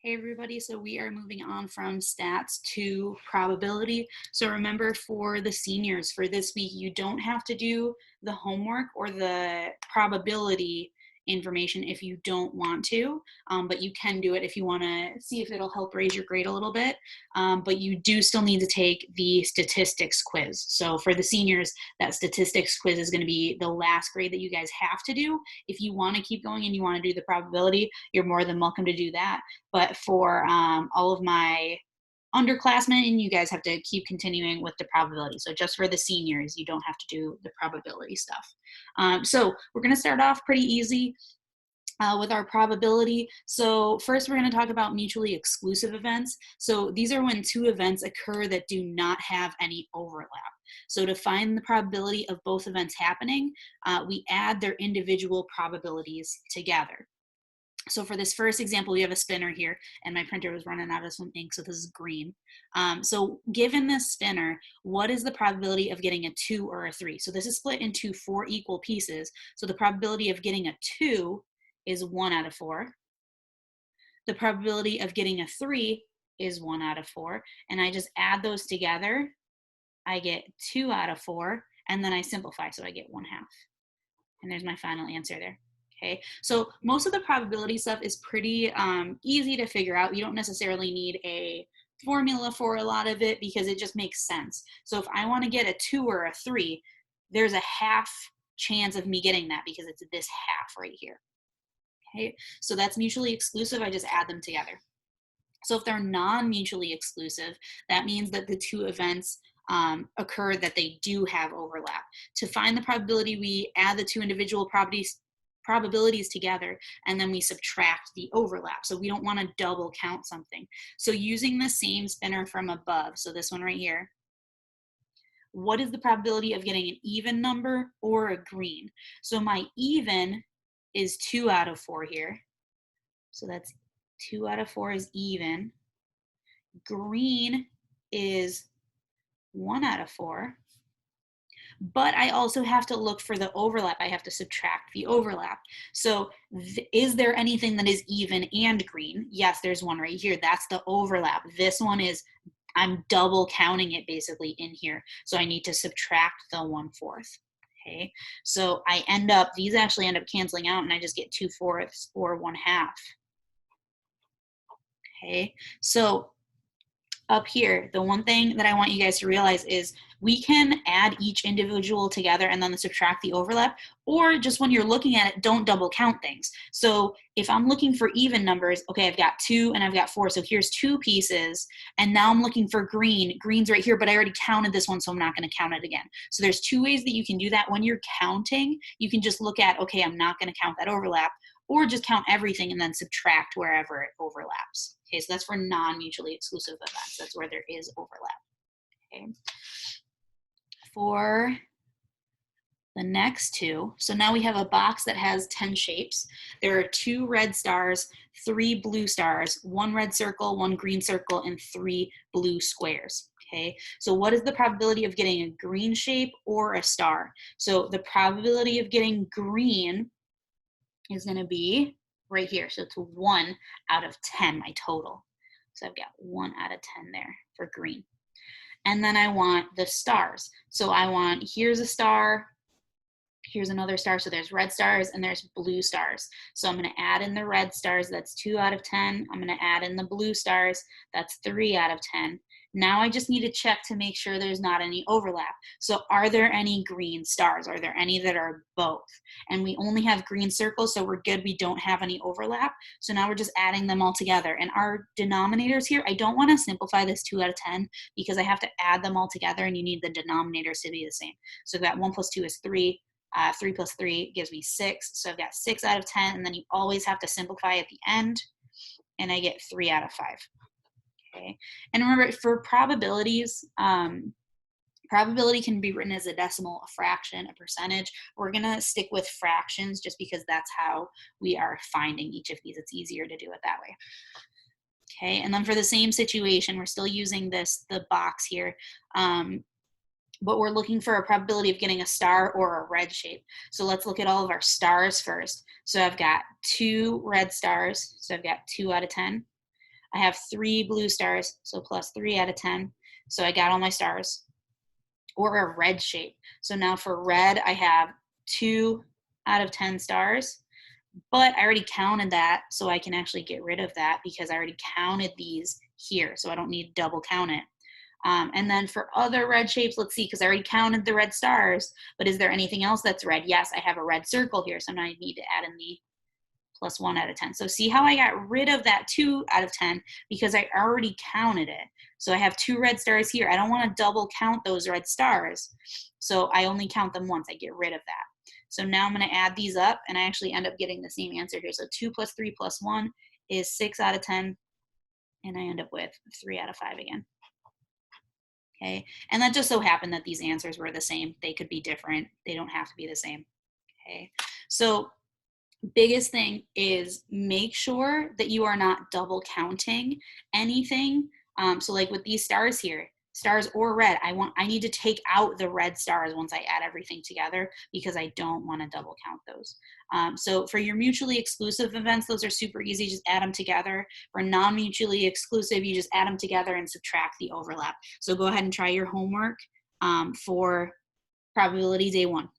Hey everybody, so we are moving on from stats to probability. So remember for the seniors for this week, you don't have to do the homework or the probability information if you don't want to, but you can do it if you want to see if it'll help raise your grade a little bit. But you do still need to take the statistics quiz. So for the seniors, that statistics quiz is going to be the last grade that you guys have to do. If you want to keep going and you want to do the probability, you're more than welcome to do that. But for all of my underclassmen, and you guys have to keep continuing with the probability. So just for the seniors, you don't have to do the probability stuff. So we're going to start off pretty easy with our probability. So first we're going to talk about mutually exclusive events. So these are when two events occur that do not have any overlap. So to find the probability of both events happening, we add their individual probabilities together. So for this first example, we have a spinner here, and my printer was running out of some ink, so this is green. So given this spinner, what is the probability of getting a 2 or a 3? So this is split into 4 equal pieces. So the probability of getting a 2 is 1 out of 4. The probability of getting a 3 is 1 out of 4. And I just add those together. I get 2 out of 4, and then I simplify, so I get 1/2. And there's my final answer there. Okay, so most of the probability stuff is pretty easy to figure out. You don't necessarily need a formula for a lot of it because it just makes sense. So if I want to get a 2 or a 3, there's a half chance of me getting that because it's this half right here. Okay, so that's mutually exclusive. I just add them together. So if they're non-mutually exclusive, that means that the two events occur that they do have overlap. To find the probability, we add the two individual probabilities together, and then we subtract the overlap. So we don't want to double count something. So using the same spinner from above, so this one right here, what is the probability of getting an even number or a green? So my even is 2 out of 4 here. So that's 2 out of 4 is even. Green is 1 out of 4. But I also have to look for the overlap. I have to subtract the overlap. So is there anything that is even and green? Yes, there's one right here. That's the overlap. This one is, I'm double counting it basically in here. So I need to subtract the 1/4. Okay, so I end up, these actually end up canceling out, and I just get 2/4 or 1/2. Okay, so up here, the one thing that I want you guys to realize is we can add each individual together and then subtract the overlap, or just when you're looking at it, don't double count things. So if I'm looking for even numbers, okay, I've got 2 and I've got 4, so here's 2 pieces, and now I'm looking for green. Green's right here, but I already counted this one, so I'm not going to count it again. So there's 2 ways that you can do that. When you're counting, you can just look at, okay, I'm not going to count that overlap, or just count everything and then subtract wherever it overlaps. Okay, so that's for non-mutually exclusive events. That's where there is overlap. Okay. For the next two, so now we have a box that has 10 shapes. There are 2 red stars, 3 blue stars, 1 red circle, 1 green circle, and 3 blue squares. Okay, so what is the probability of getting a green shape or a star? So the probability of getting green is going to be right here. So it's 1 out of 10, my total. So I've got 1 out of 10 there for green. And then I want the stars. So I want, here's a star, here's another star. So there's red stars and there's blue stars. So I'm going to add in the red stars. That's 2 out of 10. I'm going to add in the blue stars. That's 3 out of 10. Now I just need to check to make sure there's not any overlap. So are there any green stars? Are there any that are both? And we only have green circles, so we're good. We don't have any overlap. So now we're just adding them all together. And our denominators here, I don't want to simplify this 2 out of 10 because I have to add them all together, and you need the denominators to be the same. So that 1 plus 2 is 3. 3 plus 3 gives me 6. So I've got 6 out of 10, and then you always have to simplify at the end, and I get 3 out of 5. Okay, and remember for probabilities, probability can be written as a decimal, a fraction, a percentage. We're gonna stick with fractions just because that's how we are finding each of these. It's easier to do it that way. Okay, and then for the same situation, we're still using the box here, but we're looking for a probability of getting a star or a red shape. So let's look at all of our stars first. So I've got 2 red stars, so I've got 2 out of 10. I have 3 blue stars, so plus 3 out of 10. So I got all my stars. Or a red shape. So now for red, I have 2 out of 10 stars, but I already counted that, so I can actually get rid of that because I already counted these here, so I don't need to double count it. And then for other red shapes, let's see, because I already counted the red stars, but is there anything else that's red? Yes, I have a red circle here, so now I need to add in the plus 1 out of 10. So see how I got rid of that 2 out of 10 because I already counted it. So I have 2 red stars here. I don't want to double count those red stars. So I only count them once. I get rid of that. So now I'm going to add these up, and I actually end up getting the same answer here. So 2 plus 3 plus 1 is 6 out of 10, and I end up with 3 out of 5 again. Okay, and that just so happened that these answers were the same. They could be different. They don't have to be the same. Okay, so biggest thing is make sure that you are not double counting anything. So like with these stars here, stars or red, I need to take out the red stars once I add everything together because I don't want to double count those. So for your mutually exclusive events, those are super easy. Just add them together. For non-mutually exclusive, you just add them together and subtract the overlap. So go ahead and try your homework for probability day 1.